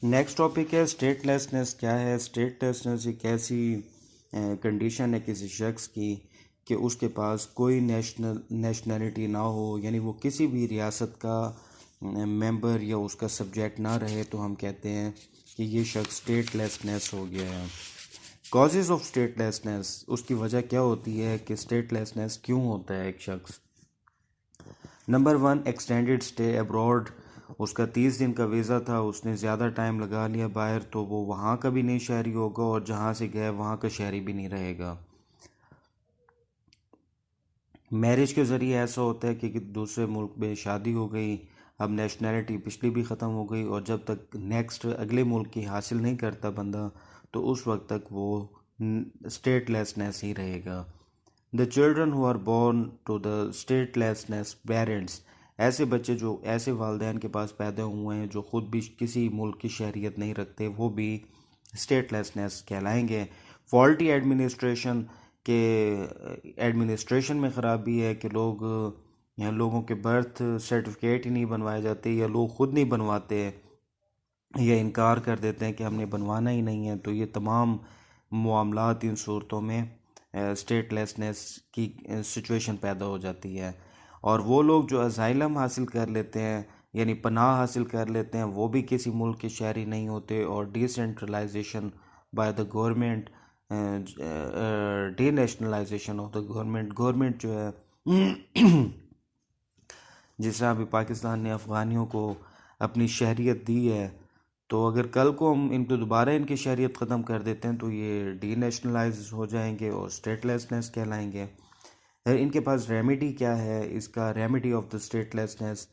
Next topic है statelessness. क्या है स्टेटलेसनेस? एक ऐसी कंडीशन है किसी शख्स की कि उसके पास कोई नेशनलिटी ना हो, यानी वो किसी भी रियासत का मेंबर या उसका सब्जेक्ट ना रहे, तो हम कहते हैं कि ये शख्स स्टेटलेसनेस हो गया है। कॉजेज़ ऑफ स्टेटलेसनेस, उसकी वजह क्या होती है कि स्टेटलेसनेस क्यों होता है एक शख्स। Number 1, extended stay abroad. उसका 30 दिन का वीज़ा था, उसने ज़्यादा टाइम लगा लिया बाहर, तो वो वहाँ का भी नहीं शहरी होगा और जहाँ से गया वहाँ का शहरी भी नहीं रहेगा। मैरिज के ज़रिए ऐसा होता है कि दूसरे मुल्क में शादी हो गई, अब नेशनैलिटी पिछली भी ख़त्म हो गई, और जब तक नेक्स्ट अगले मुल्क की हासिल नहीं करता बंदा, तो उस वक्त तक वो स्टेटलेसनेस ही रहेगा। The children who are born to the statelessness parents, ऐसे बच्चे जो ऐसे वालदेन के पास पैदा हुए हैं जो ख़ुद भी किसी मुल्क की शहरियत नहीं रखते, वो भी स्टेटलेसनेस कहलाएंगे। फॉल्टी एडमिनिस्ट्रेशन, के एडमिनिस्ट्रेशन में ख़राबी है कि यहाँ लोगों के बर्थ सर्टिफिकेट ही नहीं बनवाए जाते, या लोग ख़ुद नहीं बनवाते, या इनकार कर देते हैं कि हमने बनवाना ही नहीं है। तो ये तमाम मामलात इन सूरतों में स्टेटलेसनेस की सिचुएशन पैदा हो जाती है। और वो लोग जो असाइलम हासिल कर लेते हैं, यानी पनाह हासिल कर लेते हैं, वो भी किसी मुल्क के शहरी नहीं होते। और decentralisation by the government, denationalisation of the government जो है जिस तरह अभी पाकिस्तान ने अफ़गानियों को अपनी शहरियत दी है, तो अगर कल को हम इनको दोबारा इनकी शहरियत ख़त्म कर देते हैं तो ये डी नेशनलाइज हो जाएंगे और स्टेटलेसनेस कहलाएंगे। इनके पास रेमेडी क्या है? इसका रेमेडी ऑफ द स्टेटलेसनेस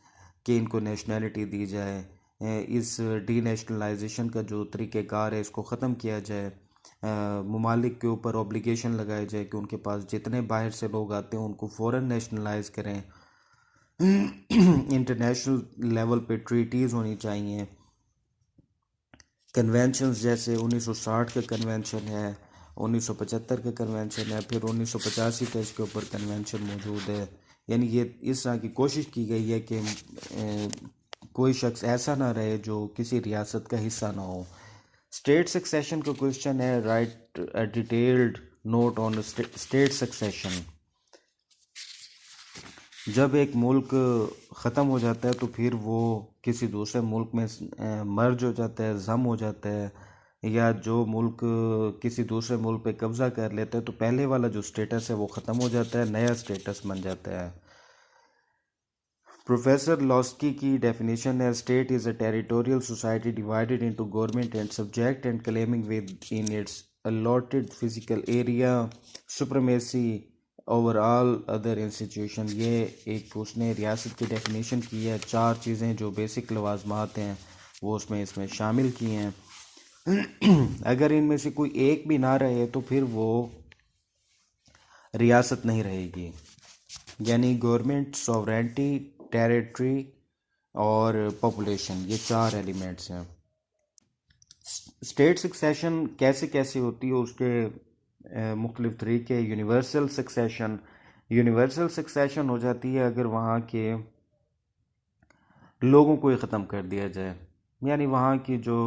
कि इनको नेशनैलिटी दी जाए, इस डी नेशनलाइजेशन का जो तरीक़ेकार है इसको ख़त्म किया जाए, ममालिक के ऊपर ऑब्लिगेशन लगाए जाए कि उनके पास जितने बाहर से लोग आते हैं उनको फ़ौरन नेशनलाइज करें। इंटरनेशनल लेवल पे ट्रीटीज़ होनी चाहिए, कन्वेंशंस जैसे 1960 का कन्वेंशन है, 1975 का कन्वेंशन है, फिर 1985 का इसके ऊपर कन्वेंशन मौजूद है। यानी ये इस तरह की कोशिश की गई है कि कोई शख्स ऐसा ना रहे जो किसी रियासत का हिस्सा ना हो। स्टेट सक्सेशन का क्वेश्चन है, right a detailed note on state succession. जब एक मुल्क ख़त्म हो जाता है तो फिर वो किसी दूसरे मुल्क में मर्ज हो जाता है, ज़म हो जाता है, या जो मुल्क किसी दूसरे मुल्क पे कब्ज़ा कर लेता है तो पहले वाला जो स्टेटस है वो ख़त्म हो जाता है, नया स्टेटस बन जाता है। प्रोफेसर लॉस्की की डेफिनेशन है, state is a territorial society divided into government and subject and claiming with in its allotted physical area supremacy over all other institution. ये एक उसने रियासत की डेफिनेशन की है, 4 चीज़ें जो बेसिक लवाजमात हैं वो इसमें शामिल की हैं। अगर इनमें से कोई एक भी ना रहे तो फिर वो रियासत नहीं रहेगी। यानी गवर्नमेंट, सॉवरेंटी, टेरिटरी और पॉपुलेशन, ये 4 एलिमेंट्स हैं। स्टेट सक्सेशन कैसे कैसे होती है, उसके मुख्तलिफ तरीके। यूनिवर्सल सक्सेशन हो जाती है अगर वहाँ के लोगों को ही ख़त्म कर दिया जाए, यानी वहाँ की जो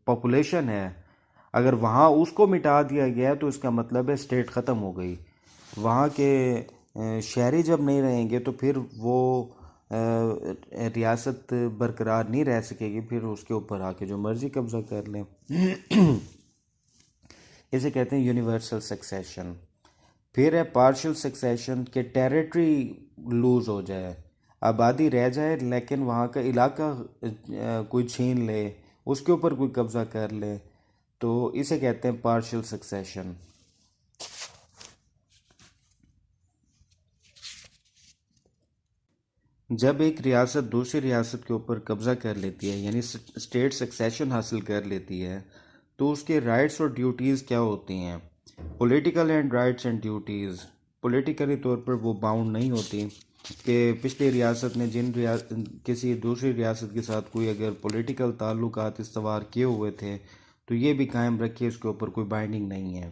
पॉपुलेशन है अगर वहाँ उसको मिटा दिया गया तो इसका मतलब है स्टेट ख़त्म हो गई। वहाँ के शहरी जब नहीं रहेंगे तो फिर वो रियासत बरकरार नहीं रह सकेगी, फिर उसके ऊपर आके जो मर्ज़ी कब्ज़ा कर लें। इसे कहते हैं यूनिवर्सल सक्सेशन। फिर है पार्शियल सक्सेशन के टेरिटरी लूज़ हो जाए, आबादी रह जाए लेकिन वहाँ का इलाका कोई छीन ले, उसके ऊपर कोई कब्ज़ा कर ले, तो इसे कहते हैं पार्शियल सक्सेशन। जब एक रियासत दूसरी रियासत के ऊपर कब्ज़ा कर लेती है, यानी स्टेट सक्सेशन हासिल कर लेती है, तो उसके राइट्स और ड्यूटीज़ क्या होती हैं? Political and rights and duties. Politically तौर पर वो बाउंड नहीं होती कि पिछली रियासत ने किसी दूसरी रियासत के साथ कोई अगर पॉलिटिकल ताल्लुकात इस्तवार किए हुए थे तो ये भी कायम रखिए, इसके ऊपर कोई बाइंडिंग नहीं है।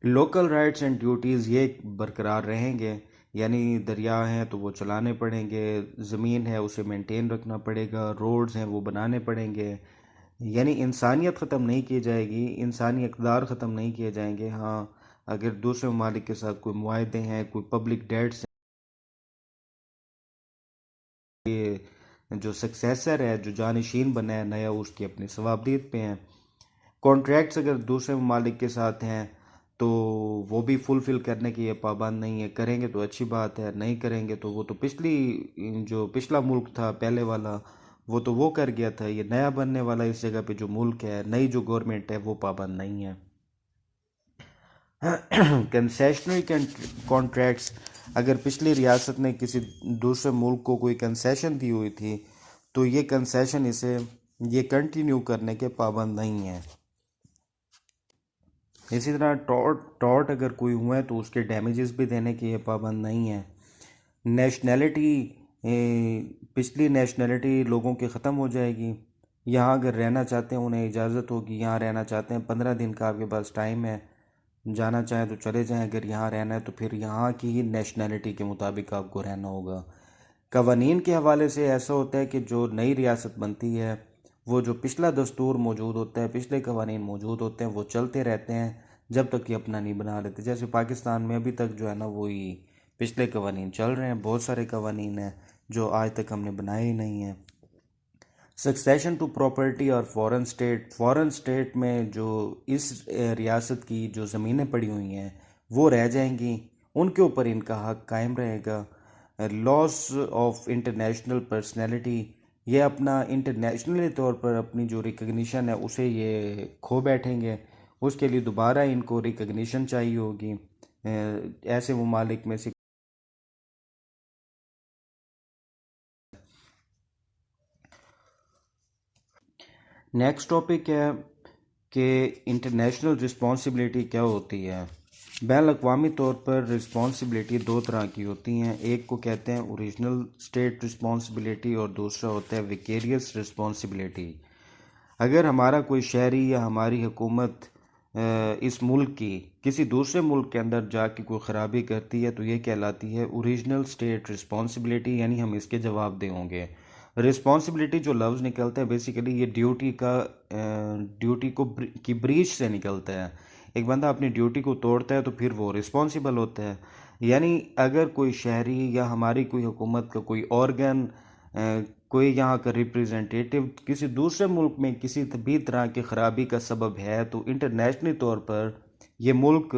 लोकल राइट्स एंड ड्यूटीज़ ये बरकरार रहेंगे यानी दरिया हैं तो वो चलाने पड़ेंगे, ज़मीन है उसे मेंटेन रखना पड़ेगा, रोड्स हैं वो बनाने पड़ेंगे। यानी इंसानियत ख़त्म नहीं की जाएगी, इंसानी इक़दार ख़त्म नहीं किए जाएंगे। हाँ, अगर दूसरे ममालिक के साथ कोई मुआहदे हैं, कोई पब्लिक डेट्स, ये जो सक्सेसर है, जो जानशीन बना है नया, उसकी अपनी सवाबियत पे हैं। कॉन्ट्रैक्ट्स अगर दूसरे ममालिक के साथ हैं तो वो भी फुलफ़िल करने की ये पाबंद नहीं है। करेंगे तो अच्छी बात है, नहीं करेंगे तो वो तो जो पिछला मुल्क था पहले वाला, वो तो वो कर गया था। ये नया बनने वाला इस जगह पे जो मुल्क है, नई जो गवर्नमेंट है, वो पाबंद नहीं है। कंसेशनरी कॉन्ट्रैक्ट्स, अगर पिछली रियासत ने किसी दूसरे मुल्क को कोई कंसेशन दी हुई थी तो ये कंसेशन इसे ये कंटिन्यू करने के पाबंद नहीं है। इसी तरह टॉर्ट अगर कोई हुआ है तो उसके डैमेजेस भी देने की ये पाबंद नहीं है। नेशनैलिटी, पिछली नेशनैलिटी लोगों की ख़त्म हो जाएगी। यहाँ अगर रहना चाहते हैं उन्हें इजाज़त होगी, यहाँ रहना चाहते हैं 15 दिन का आपके पास टाइम है, जाना चाहें तो चले जाएं। अगर यहाँ रहना है तो फिर यहाँ की ही नेशनैलिटी के मुताबिक आपको रहना होगा। कवानीन के हवाले से ऐसा होता है कि जो नई रियासत बनती है, वो जो पिछला दस्तूर मौजूद होता है, पिछले कवानीन मौजूद होते हैं, वो चलते रहते हैं जब तक कि अपना नहीं बना लेते। जैसे पाकिस्तान में अभी तक जो है ना वही पिछले कवानीन चल रहे हैं। बहुत सारे कवानीन हैं जो आज तक हमने बनाए ही नहीं हैं। सक्सेशन टू प्रॉपर्टी और फॉरेन स्टेट में जो इस रियासत की जो ज़मीनें पड़ी हुई हैं वो रह जाएंगी, उनके ऊपर इनका हक कायम रहेगा। लॉस ऑफ इंटरनेशनल पर्सनैलिटी, ये अपना इंटरनेशनली तौर पर अपनी जो रिकग्निशन है उसे ये खो बैठेंगे। उसके लिए दोबारा इनको रिकग्निशन चाहिए होगी ऐसे ममालिक में से। नेक्स्ट टॉपिक है कि इंटरनेशनल रिस्पॉन्सिबिलिटी क्या होती है। बैन अवी तौर पर रिस्पॉन्सिबिलिटी दो तरह की होती हैं। एक को कहते हैं ओरिजिनल स्टेट रिस्पॉन्सिबिलिटी और दूसरा होता है विकेरियस रिस्पॉन्सिबिलिटी। अगर हमारा कोई शहरी या हमारी हुकूमत इस मुल्क की किसी दूसरे मुल्क के अंदर जाके कोई ख़राबी करती है तो ये कहलाती है ओरिजिनल स्टेट रिस्पॉन्सिबिलिटी, यानी हम इसके जवाबदेह होंगे। रिस्पॉन्सिबिलिटी जो लफ्ज़ निकलता है बेसिकली ये ड्यूटी की ब्रीच से निकलता है। एक बंदा अपनी ड्यूटी को तोड़ता है तो फिर वो रिस्पॉन्सिबल होता है। यानी अगर कोई शहरी या हमारी कोई हुकूमत का कोई ऑर्गन, कोई यहाँ का रिप्रेजेंटेटिव किसी दूसरे मुल्क में किसी भी तरह की ख़राबी का सबब है तो इंटरनेशनली तौर पर यह मुल्क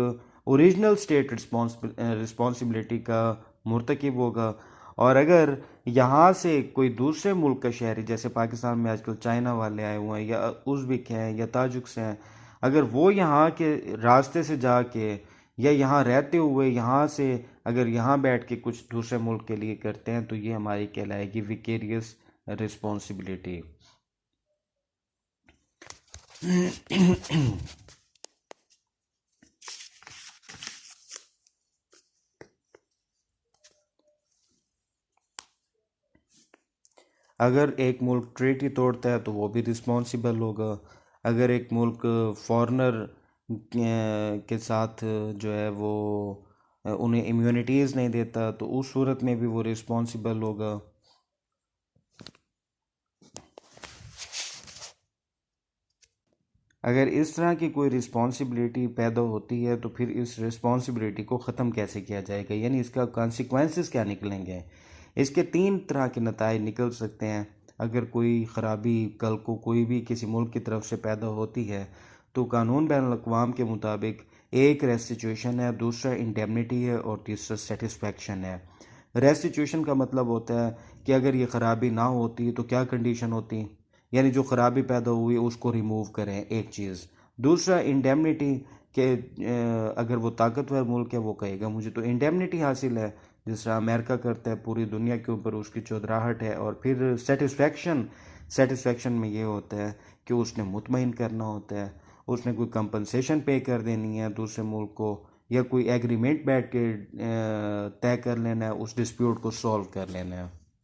ओरिजिनल स्टेट रिस्पॉन्सिबिलिटी का मुर्तकिब होगा। और अगर यहाँ से कोई दूसरे मुल्क का शहरी, जैसे पाकिस्तान में आजकल चाइना वाले आए हुए हैं या उज़्बेक हैं या ताजिक्स हैं, अगर वो यहाँ के रास्ते से जाके या यहाँ रहते हुए यहाँ से अगर यहाँ बैठ के कुछ दूसरे मुल्क के लिए करते हैं तो ये हमारी कहलाएगी विकेरियस रिस्पॉन्सिबिलिटी। अगर एक मुल्क ट्रीटी तोड़ता है तो वो भी रिस्पॉन्सिबल होगा। अगर एक मुल्क फॉरेनर के साथ जो है वो उन्हें इम्यूनिटीज़ नहीं देता तो उस सूरत में भी वो रिस्पॉन्सिबल होगा। अगर इस तरह की कोई रिस्पॉन्सिबिलिटी पैदा होती है तो फिर इस रिस्पॉन्सिबिलिटी को ख़त्म कैसे किया जाएगा, यानी इसका कॉन्सिक्वेंसेस क्या निकलेंगे। इसके तीन तरह के नताइज निकल सकते हैं। अगर कोई ख़राबी कल को कोई भी किसी मुल्क की तरफ से पैदा होती है तो कानून बैनुल अक़वाम के मुताबिक एक रेस्टिट्यूशन है, दूसरा इंडेमनिटी है और तीसरा सेटिस्फेक्शन है। रेस्टिट्यूशन का मतलब होता है कि अगर ये ख़राबी ना होती तो क्या कंडीशन होती, यानी जो ख़राबी पैदा हुई उसको रिमूव करें, एक चीज़। दूसरा इंडेमनिटी के अगर वो ताकतवर मुल्क है वो कहेगा मुझे तो इंडेमनिटी हासिल है, जिस तरह अमेरिका करता है पूरी दुनिया के ऊपर उसकी चौधराहट है। और फिर सेटिस्फेक्शन में ये होता है कि उसने मुतमईन करना होता है, उसने कोई कंपनसेशन पे कर देनी है दूसरे मुल्क को, या कोई एग्रीमेंट बैठ के तय कर लेना है, उस डिस्प्यूट को सॉल्व कर लेना है।